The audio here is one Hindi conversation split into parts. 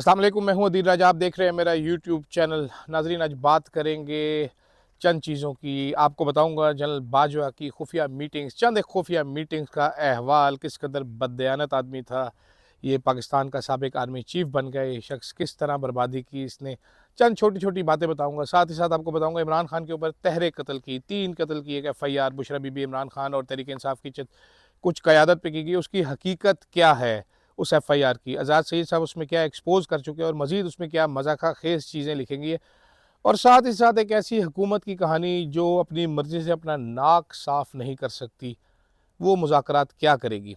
अस्सलाम वालेकुम, मैं हूं अदील राजा। आप देख रहे हैं मेरा यूट्यूब चैनल। नाजरीन, आज बात करेंगे चंद चीज़ों की। आपको बताऊंगा जनरल बाजवा की खुफिया मीटिंग्स, चंद एक खुफिया मीटिंग्स का अहवाल, किस कदर बददयानत आदमी था ये, पाकिस्तान का साबिक आर्मी चीफ बन गया ये शख्स, किस तरह बर्बादी की इसने। चंद छोटी छोटी बातें बताऊंगा। साथ ही साथ आपको बताऊंगा इमरान खान के ऊपर तहरे कत्ल की, 3 कत्ल की एक FIR बुशरा बीबी, इमरान खान और तहरीक इंसाफ की कुछ क़यादत पे की गई, उसकी हकीकत क्या है। उस FIR की आज़ाद सईद साहब उसमें क्या एक्सपोज कर चुके हैं और मज़ीद उसमें क्या मज़ाक़ा खेज़ चीज़ें लिखेंगी। और साथ ही साथ एक ऐसी हुकूमत की कहानी जो अपनी मर्ज़ी से अपना नाक साफ़ नहीं कर सकती, वो मुज़ाकरात क्या करेगी।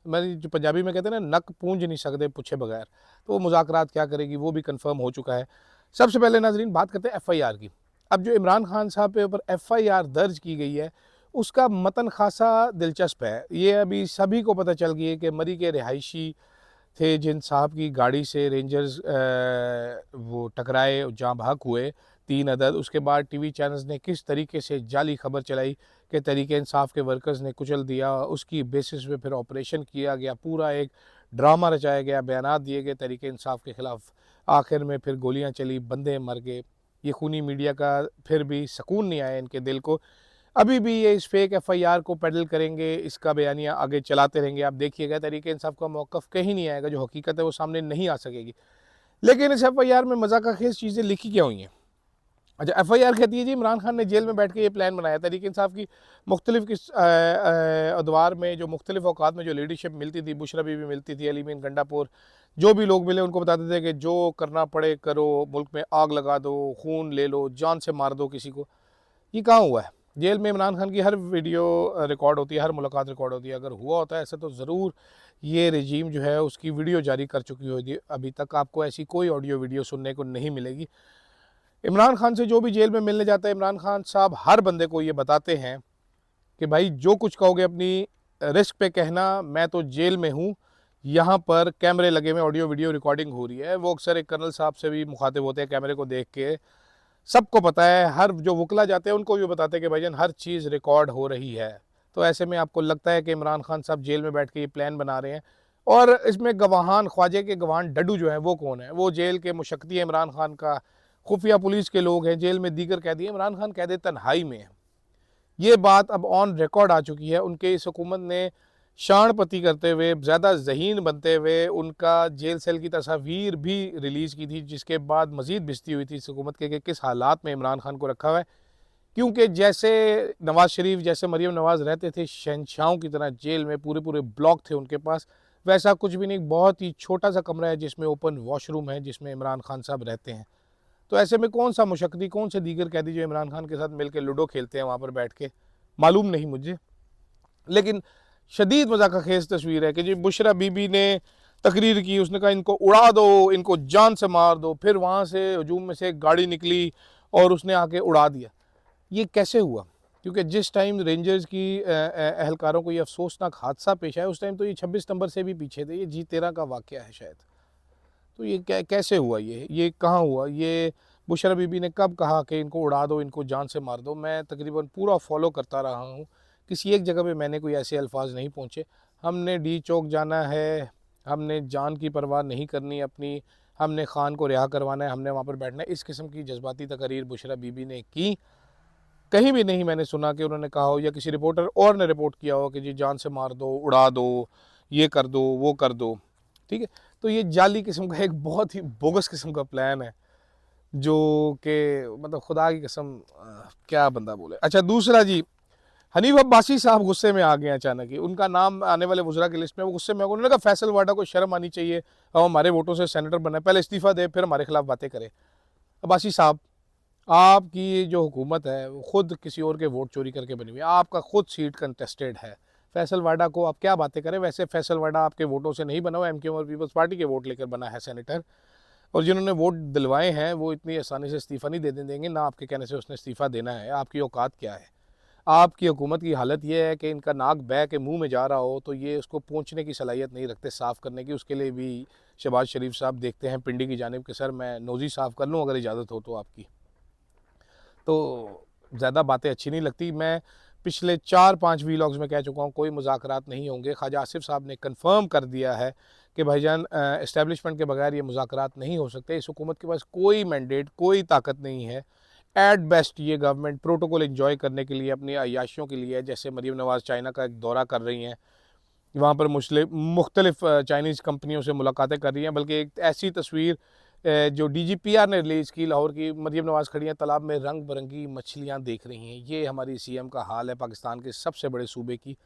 मैं जो पंजाबी में कहते हैं ना, नक पूंझ नहीं सकते पूछे बगैर, तो वो मुज़ाकरात क्या करेगी वो भी कन्फर्म हो चुका है। सबसे पहले नाज़रीन बात करते हैं FIR की। अब जो इमरान खान साहब के ऊपर FIR दर्ज की गई है, उसका मतन खासा दिलचस्प है। ये अभी सभी को पता चल गई है कि मरी के रिहायशी थे जिन साहब की गाड़ी से रेंजर्स वो टकराए, जहाँ बहक हुए 3 अदद। उसके बाद टीवी चैनल्स ने किस तरीके से जाली खबर चलाई कि तहरीक इंसाफ के वर्कर्स ने कुचल दिया, उसकी बेसिस पे फिर ऑपरेशन किया गया, पूरा एक ड्रामा रचाया गया, बयानात दिए गए तहरीक इंसाफ के ख़िलाफ़। आखिर में फिर गोलियाँ चली, बंदे मर गए। ये खूनी मीडिया का फिर भी सुकून नहीं आया इनके दिल को। अभी भी ये इस फेक FIR को पेडल करेंगे, इसका बयानिया आगे चलाते रहेंगे। आप देखिएगा तहरीक इंसाफ का मौक़िफ़ कहीं नहीं आएगा, जो हकीकत है वो सामने नहीं आ सकेगी। लेकिन इस FIR में मज़ाक़ा खेज़ चीज़ें लिखी क्या हुई हैं। अच्छा, FIR कहती है जी इमरान खान ने जेल में बैठ के ये प्लान बनाया। तहरीक इंसाफ की मुख्तलिफ अदवार में, जो मुख्तलिफ औकात में जो लीडरशिप मिलती थी, बुशरा बीबी मिलती थी, अली मीन गंडापुर, जो भी लोग मिले उनको बताते थे कि जो करना पड़े करो, मुल्क में आग लगा दो, खून ले लो, जान से मार दो किसी को। ये कहाँ हुआ है। जेल में इमरान खान की हर वीडियो रिकॉर्ड होती है, हर मुलाकात रिकॉर्ड होती है। अगर हुआ होता है ऐसा तो ज़रूर ये रजीम जो है उसकी वीडियो जारी कर चुकी होगी। अभी तक आपको ऐसी कोई ऑडियो वीडियो सुनने को नहीं मिलेगी। इमरान खान से जो भी जेल में मिलने जाता है, इमरान खान साहब हर बंदे को ये बताते हैं कि भाई जो कुछ कहोगे अपनी रिस्क पे कहना, मैं तो जेल में हूँ, यहाँ पर कैमरे लगे हुए, ऑडियो वीडियो रिकॉर्डिंग हो रही है। वो अक्सर एक कर्नल साहब से भी मुखातिब होते हैं कैमरे को देख के। सबको पता है, हर जो वकला जाते हैं उनको भी बताते हैं कि भाईजान हर चीज़ रिकॉर्ड हो रही है। तो ऐसे में आपको लगता है कि इमरान खान साहब जेल में बैठ के ये प्लान बना रहे हैं। और इसमें गवाहान, ख्वाजे के गवाहान डड्डू जो हैं वो कौन है। वो जेल के मुशक्की है इमरान खान का, खुफिया पुलिस के लोग हैं, जेल में दीगर कैदी हैं। इमरान खान कैद तन्हाई में है, ये बात अब ऑन रिकॉर्ड आ चुकी है। उनके इस हुकूमत ने शानपति करते हुए, ज़्यादा ज़हीन बनते हुए उनका जेल सेल की तस्वीर भी रिलीज़ की थी, जिसके बाद मज़ीद बेइज्जती हुई थी इस हुकूमत के कि किस हालात में इमरान खान को रखा हुआ है। क्योंकि जैसे नवाज़ शरीफ, जैसे मरीम नवाज़ रहते थे शहंशाहों की तरह जेल में, पूरे पूरे ब्लॉक थे उनके पास, वैसा कुछ भी नहीं। बहुत ही छोटा सा कमरा है जिसमें ओपन वॉशरूम है, जिसमें इमरान खान साहब रहते हैं। तो ऐसे में कौन सा मुशक्की, कौन से दीगर कैदी जो इमरान खान के साथ मिलकर लूडो खेलते हैं वहाँ पर बैठ के, मालूम नहीं मुझे। लेकिन शदीद मज़ाक़ खेज़ तस्वीर है कि जी बुशरा बीबी ने तकरीर की, उसने कहा इनको उड़ा दो, इनको जान से मार दो। फिर वहाँ से हजूम में से एक गाड़ी निकली और उसने आके उड़ा दिया। ये कैसे हुआ? क्योंकि जिस टाइम रेंजर्स की एहलकारों को ये अफसोसनाक हादसा पेश आया, उस टाइम तो ये 26 नंबर से भी पीछे थे। ये G13 का वाक़या है शायद। तो ये कैसे हुआ, ये कहाँ हुआ? ये बुशरा बीबी ने कब कहा कि इनको उड़ा दो, इनको जान से मार दो? मैं तकरीबन पूरा फॉलो करता रहा हूँ, किसी एक जगह पे मैंने कोई ऐसे अल्फाज नहीं पहुँचे। हमने डी चौक जाना है, हमने जान की परवाह नहीं करनी अपनी, हमने खान को रिहा करवाना है, हमने वहाँ पर बैठना है। इस किस्म की जज्बाती तकरीर बुशरा बीबी ने की। कहीं भी नहीं मैंने सुना कि उन्होंने कहा हो या किसी रिपोर्टर और ने रिपोर्ट किया हो कि जी जान से मार दो, उड़ा दो, ये कर दो, वो कर दो। ठीक है, तो ये जाली किस्म का एक बहुत ही बोगस किस्म का प्लान है, जो कि मतलब खुदा की कसम क्या बंदा बोले। अच्छा, दूसरा जी, हनीफ अब्बासी साहब गुस्से में आ गए अचानक ही। उनका नाम आने वाले वज़रा की लिस्ट में, वो गुस्से में आ गए। उन्होंने कहा फैसल वाडा को शर्म आनी चाहिए, अब हमारे वोटों से सेनेटर बना, पहले इस्तीफ़ा दे फिर हमारे खिलाफ बातें करे। अब्बासी साहब, आपकी जो हुकूमत है वो खुद किसी और के वोट चोरी करके बनी हुई है, आपका खुद सीट कंटेस्टेड है। फैसल वाडा को आप क्या बातें करें। वैसे फैसल वाडा आपके वोटों से नहीं बना हुआ, MKM और पीपल्स पार्टी के वोट लेकर बना है सेनेटर। और जिन्होंने वोट दिलवाए हैं वो इतनी आसानी से इस्तीफ़ा नहीं दे देंगे, ना आपके कहने से उसने इस्तीफ़ा देना है। आपकी औकात क्या है? आपकी हुकूमत की हालत ये है कि इनका नाक बह के मुंह में जा रहा हो तो ये उसको पोंछने की सलाहियत नहीं रखते, साफ़ करने की। उसके लिए भी शहबाज शरीफ साहब देखते हैं पिंडी की जानिब के, सर मैं नोज़ी साफ़ कर लूँ अगर इजाज़त हो तो आपकी। तो ज़्यादा बातें अच्छी नहीं लगती। मैं पिछले 4-5 वीलॉग्स में कह चुका हूँ, कोई मुज़ाकरात नहीं होंगे। ख्वाजा आसिफ साहब ने कन्फर्म कर दिया है कि भाईजान इस्टेब्लिशमेंट के बगैर ये मुज़ाकरात नहीं हो सकते। इस हुकूमत के पास कोई मैंडेट, कोई ताकत नहीं है। एट बेस्ट ये गवर्नमेंट प्रोटोकॉल एंजॉय करने के लिए, अपनी अय्याशियों के लिए, जैसे मरीम नवाज़ चाइना का एक दौरा कर रही हैं, वहाँ पर मुख्तलिफ चाइनीज़ कंपनियों से मुलाकातें कर रही हैं। बल्कि एक ऐसी तस्वीर जो DGPR ने रिलीज़ की लाहौर की, मरीम नवाज़ खड़ी हैं तालाब में, रंग बिरंगी मछलियाँ देख रही हैं। ये हमारी CM का हाल है पाकिस्तान के सबसे बड़े सूबे की,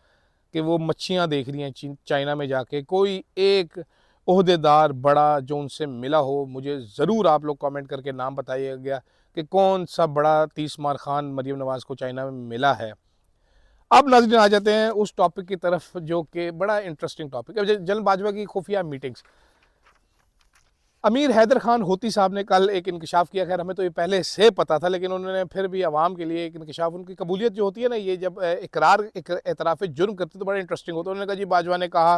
कि वो मच्छियाँ देख रही हैं चाइना में जाके। कोई एक ओहदेदार बड़ा जो उनसे मिला हो, मुझे ज़रूर आप लोग कमेंट करके नाम बताइएगा कि कौन सा बड़ा तीसमार खान मरीम नवाज़ को चाइना में मिला है। अब नाज़रीन आ जाते हैं उस टॉपिक की तरफ जो कि बड़ा इंटरेस्टिंग टॉपिक है, जनरल बाजवा की खुफिया मीटिंग्स। अमीर हैदर खान होती साहब ने कल एक इंकशाफ किया। खैर हमें तो ये पहले से पता था, लेकिन उन्होंने फिर भी आवाम के लिए एक इंकशाफ, उनकी कबूलियत जो होती है ना, ये जब इकरार एतराफ़ जुर्म करते तो बड़ा इंटरेस्टिंग होता है। उन्होंने कहा जी बाजवा ने कहा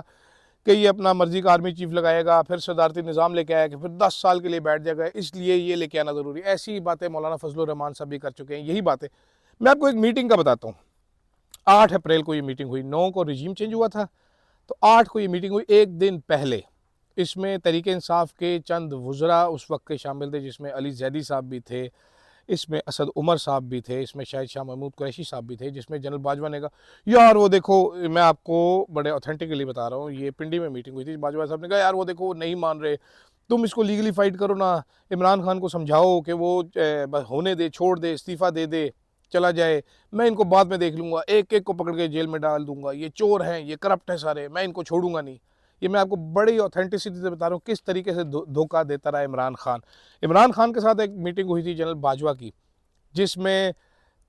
कि ये अपना मर्जी का आर्मी चीफ लगाएगा, फिर सदारती निज़ाम लेके आएगा, फिर 10 साल के लिए बैठ जाएगा, इसलिए ये लेके आना ज़रूरी। ऐसी बातें मौलाना फजलुर रहमान साहब भी कर चुके हैं। यही बातें मैं आपको एक मीटिंग का बताता हूँ। 8 अप्रैल को ये मीटिंग हुई, 9 को रिजीम चेंज हुआ था, तो 8 को ये मीटिंग हुई, एक दिन पहले। इसमें तहरीक इंसाफ के चंद वुज़रा उस वक्त के शामिल थे, जिसमें अली जैदी साहब भी थे, इसमें असद उमर साहब भी थे, इसमें शाहिद शाह महमूद कुरैशी साहब भी थे, जिसमें जनरल बाजवा ने कहा यार वो देखो, मैं आपको बड़े ऑथेंटिकली बता रहा हूँ, ये पिंडी में मीटिंग हुई थी। बाजवा साहब ने कहा यार वो देखो, वो नहीं मान रहे, तुम इसको लीगली फाइट करो ना, इमरान खान को समझाओ कि वो होने दे, छोड़ दे, इस्तीफ़ा दे दे, चला जाए, मैं इनको बाद में देख लूँगा, एक एक को पकड़ के जेल में डाल दूंगा, ये चोर हैं, ये करप्ट हैं सारे, मैं इनको छोड़ूंगा नहीं। ये मैं आपको बड़ी ऑथेंटिसिटी से बता रहा हूँ किस तरीके से धोखा देता रहा इमरान खान। इमरान खान के साथ एक मीटिंग हुई थी जनरल बाजवा की, जिसमें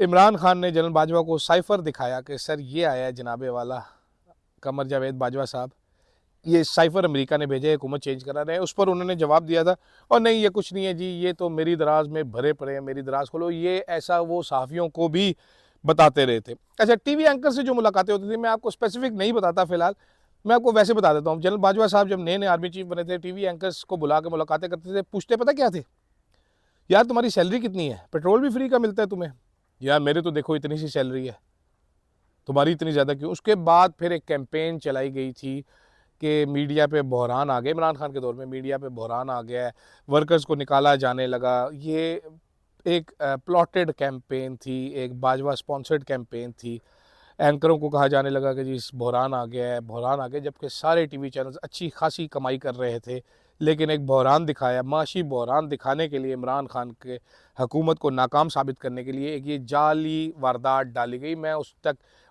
इमरान खान ने जनरल बाजवा को साइफ़र दिखाया कि सर ये आया है जनाबे वाला कमर जावेद बाजवा साहब, ये साइफ़र अमेरिका ने भेजा है, हुकूमत चेंज करा रहे हैं। उस पर उन्होंने जवाब दिया था, और नहीं ये कुछ नहीं है जी, ये तो मेरी दराज में भरे पड़े हैं, मेरी दराज खोलो। ये ऐसा वो सहाफ़ियों को भी बताते रहे थे। अच्छा, टीवी एंकर से जो मुलाकातें होती थी, मैं आपको स्पेसिफिक नहीं बताता फ़िलहाल, मैं आपको वैसे बता देता हूँ। जनरल बाजवा साहब जब नए नए आर्मी चीफ बने थे, टीवी एंकर्स को बुला के मुलाकातें करते थे, पूछते पता क्या थे, यार तुम्हारी सैलरी कितनी है, पेट्रोल भी फ्री का मिलता है तुम्हें, यार मेरे तो देखो इतनी सी सैलरी है, तुम्हारी इतनी ज़्यादा क्यों। उसके बाद फिर एक कैंपेन चलाई गई थी कि मीडिया पे बहरान आ गया, इमरान खान के दौर में मीडिया पे बहरान आ गया है, वर्कर्स को निकाला जाने लगा। ये एक प्लॉटेड कैंपेन थी, एक बाजवा स्पॉन्सर्ड कैंपेन थी। एंकरों को कहा जाने लगा कि जी इस बहरान आ गया है, बहरान आ गया, जबकि सारे टीवी चैनल्स अच्छी खासी कमाई कर रहे थे, लेकिन एक बहरान दिखाया, माशी बहरान दिखाने के लिए, इमरान खान के हुकूमत को नाकाम साबित करने के लिए एक ये जाली वारदात डाली गई। मैं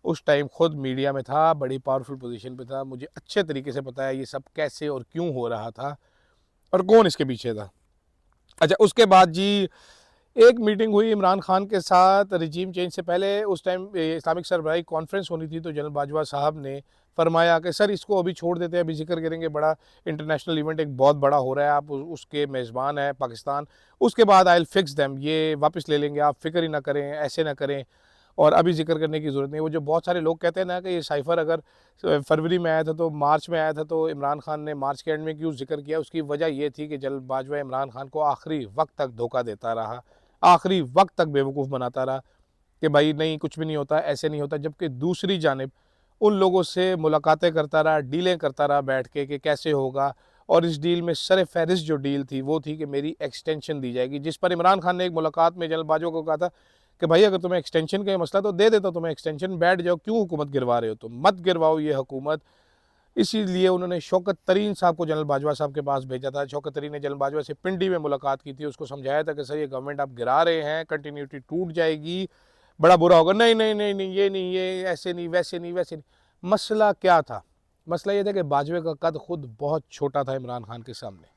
उस टाइम खुद मीडिया में था, बड़ी पावरफुल पोजीशन पे था, मुझे अच्छे तरीके से पता है ये सब कैसे और क्यों हो रहा था और कौन इसके पीछे था। अच्छा, उसके बाद जी एक मीटिंग हुई इमरान खान के साथ रिजीम चेंज से पहले। उस टाइम इस्लामिक सरबराही कॉन्फ्रेंस होनी थी, तो जनरल बाजवा साहब ने फरमाया कि सर इसको अभी छोड़ देते हैं, अभी जिक्र करेंगे, बड़ा इंटरनेशनल इवेंट एक बहुत बड़ा हो रहा है, आप उसके मेज़बान हैं पाकिस्तान, उसके बाद आई विल फिक्स देम, ये वापस ले लेंगे, आप फिक्र ही ना करें, ऐसे ना करें, और अभी जिक्र करने की ज़रूरत नहीं। वो जो बहुत सारे लोग कहते हैं ना कि ये साइफ़र अगर फरवरी में आया था तो मार्च में आया था, तो इमरान खान ने मार्च के एंड में क्यों जिक्र किया, उसकी वजह ये थी कि जनरल बाजवा इमरान खान को आखिरी वक्त तक धोखा देता रहा, आखिरी वक्त तक बेवकूफ़ बनाता रहा कि भाई नहीं कुछ भी नहीं होता, ऐसे नहीं होता। जबकि दूसरी जानिब उन लोगों से मुलाकातें करता रहा, डीलें करता रहा बैठ के कि कैसे होगा, और इस डील में सर फहरिस्त जो डील थी वो थी कि मेरी एक्सटेंशन दी जाएगी, जिस पर इमरान खान ने एक मुलाकात में जनरल बाजवा को कहा था कि भाई अगर तुम्हें एक्सटेंशन का मसला तो दे देता, तुम्हें एक्सटेंशन, बैठ जाओ, क्यों हुकूमत गिरवा रहे हो, तुम मत गिरवाओ ये हुकूमत। इसीलिए उन्होंने शौकत तरीन साहब को जनरल बाजवा साहब के पास भेजा था। शौकत तरीन ने जनरल बाजवा से पिंडी में मुलाकात की थी, उसको समझाया था कि सर ये गवर्नमेंट आप गिरा रहे हैं, कंटिन्यूटी टूट जाएगी, बड़ा बुरा होगा। नहीं नहीं नहीं नहीं, ये नहीं, ये ऐसे नहीं, वैसे नहीं, वैसे नहीं। मसला क्या था, मसला ये था कि बाजवे का कद खुद बहुत छोटा था इमरान खान के सामने,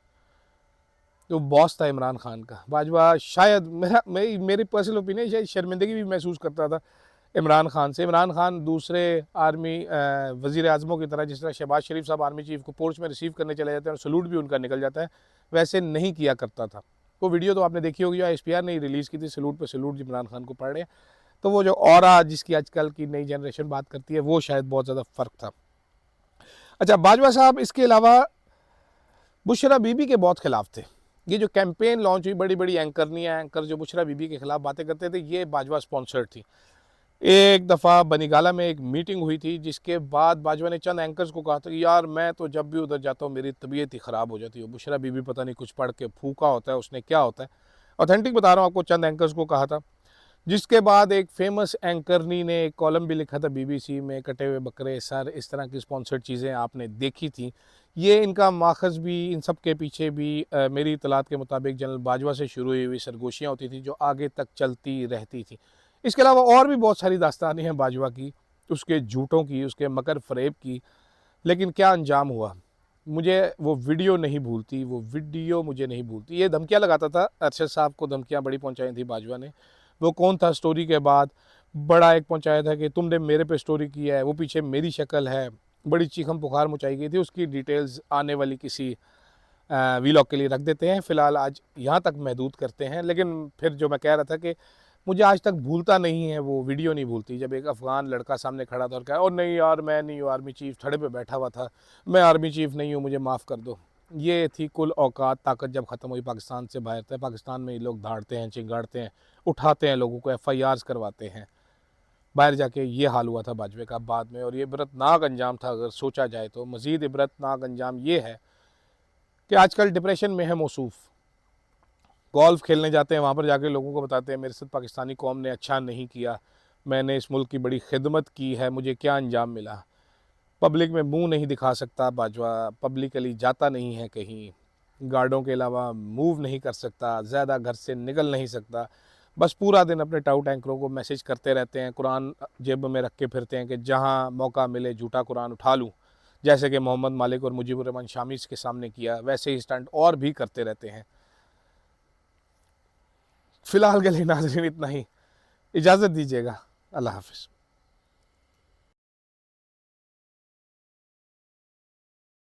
जो बॉस था इमरान खान का। बाजवा शायद मेरी पर्सनल ओपिनियन, शायद शर्मिंदगी भी महसूस करता था इमरान खान से। इमरान खान दूसरे आर्मी वज़ीर आज़मों की तरह, जिस तरह शहबाज शरीफ साहब आर्मी चीफ को पोर्च में रिसीव करने चले जाते हैं और सलूट भी उनका निकल जाता है, वैसे नहीं किया करता था। वो वीडियो तो आपने देखी होगी, SPR ने रिलीज़ की थी, सलूट पे सलूट इमरान खान को पड़ रहे हैं। तो वो जो ऑरा जिसकी आजकल की नई जनरेशन बात करती है, वो शायद बहुत ज़्यादा फ़र्क था। अच्छा, बाजवा साहब इसके अलावा बुशरा बीबी के बहुत खिलाफ थे। ये जो कैंपेन लॉन्च हुई, बड़ी बड़ी एंकर जो बुशरा बीबी के खिलाफ बातें करते थे, ये बाजवा स्पॉन्सर्ड थी। एक दफ़ा बनीगाला में एक मीटिंग हुई थी, जिसके बाद बाजवा ने चंद एंकर्स को कहा था कि यार मैं तो जब भी उधर जाता हूँ मेरी तबीयत ही ख़राब हो जाती है, बुशरा बीबी पता नहीं कुछ पढ़ के फूका होता है उसने, क्या होता है। ऑथेंटिक बता रहा हूँ आपको, चंद एंकर्स को कहा था। जिसके बाद एक फेमस एंकरनी ने एक कॉलम भी लिखा था बीबीसी में, कटे हुए बकरे सर, इस तरह की स्पॉन्सर्ड चीज़ें आपने देखी थी। ये इनका माखज़ भी, इन सब के पीछे भी मेरी इतलात के मुताबिक जनरल बाजवा से शुरू हुई सरगोशियाँ होती थी जो आगे तक चलती रहती थी। इसके अलावा और भी बहुत सारी दास्तानें हैं बाजवा की, उसके झूठों की, उसके मकर फ़रेब की। लेकिन क्या अंजाम हुआ, मुझे वो वीडियो नहीं भूलती, वो वीडियो मुझे नहीं भूलती। ये धमकियाँ लगाता था, अरशद साहब को धमकियाँ बड़ी पहुँचाई थी बाजवा ने। वो कौन था, स्टोरी के बाद बड़ा एक पहुँचाया था कि तुमने मेरे पे स्टोरी किया है, वो पीछे मेरी शक्ल है, बड़ी चीखम पुकार मचाई गई थी। उसकी डिटेल्स आने वाली किसी वीलॉग के लिए रख देते हैं, फ़िलहाल आज यहाँ तक महदूद करते हैं। लेकिन फिर जो मैं कह रहा था कि मुझे आज तक भूलता नहीं है, वो वीडियो नहीं भूलती, जब एक अफ़गान लड़का सामने खड़ा था और कहा, और नहीं यार मैं नहीं हूँ आर्मी चीफ़, थड़े पे बैठा हुआ था, मैं आर्मी चीफ़ नहीं हूँ, मुझे माफ़ कर दो। ये थी कुल औकात, ताकत जब ख़त्म हुई पाकिस्तान से बाहर थे। पाकिस्तान में ये लोग धाड़ते हैं, चिंगाड़ते हैं, उठाते हैं लोगों को, FIRs करवाते हैं। बाहर जाके ये हाल हुआ था बाजवे का बाद में, और ये इबरतनाक अंजाम था अगर सोचा जाए तो। मज़ीद इबरतनाक अंजाम ये है कि आजकल डिप्रेशन में है मौसूफ़, गोल्फ़ खेलने जाते हैं, वहाँ पर जाके लोगों को बताते हैं मेरे साथ पाकिस्तानी कौम ने अच्छा नहीं किया, मैंने इस मुल्क की बड़ी खिदमत की है, मुझे क्या अंजाम मिला। पब्लिक में मुंह नहीं दिखा सकता बाजवा, पब्लिकली जाता नहीं है कहीं, गार्डों के अलावा मूव नहीं कर सकता, ज़्यादा घर से निकल नहीं सकता। बस पूरा दिन अपने टाउट एंकरों को मैसेज करते रहते हैं, कुरान जेब में रख के फिरते हैं कि जहाँ मौका मिले झूठा कुरान उठा लूँ। जैसे कि मोहम्मद मालिक और मुजीबुर रहमान शामी के सामने किया, वैसे ही स्टंट और भी करते रहते हैं। फ़िलहाल के लिए नाज़रीन इतना ही, इजाज़त दीजिएगा, अल्लाह हाफ़िज़।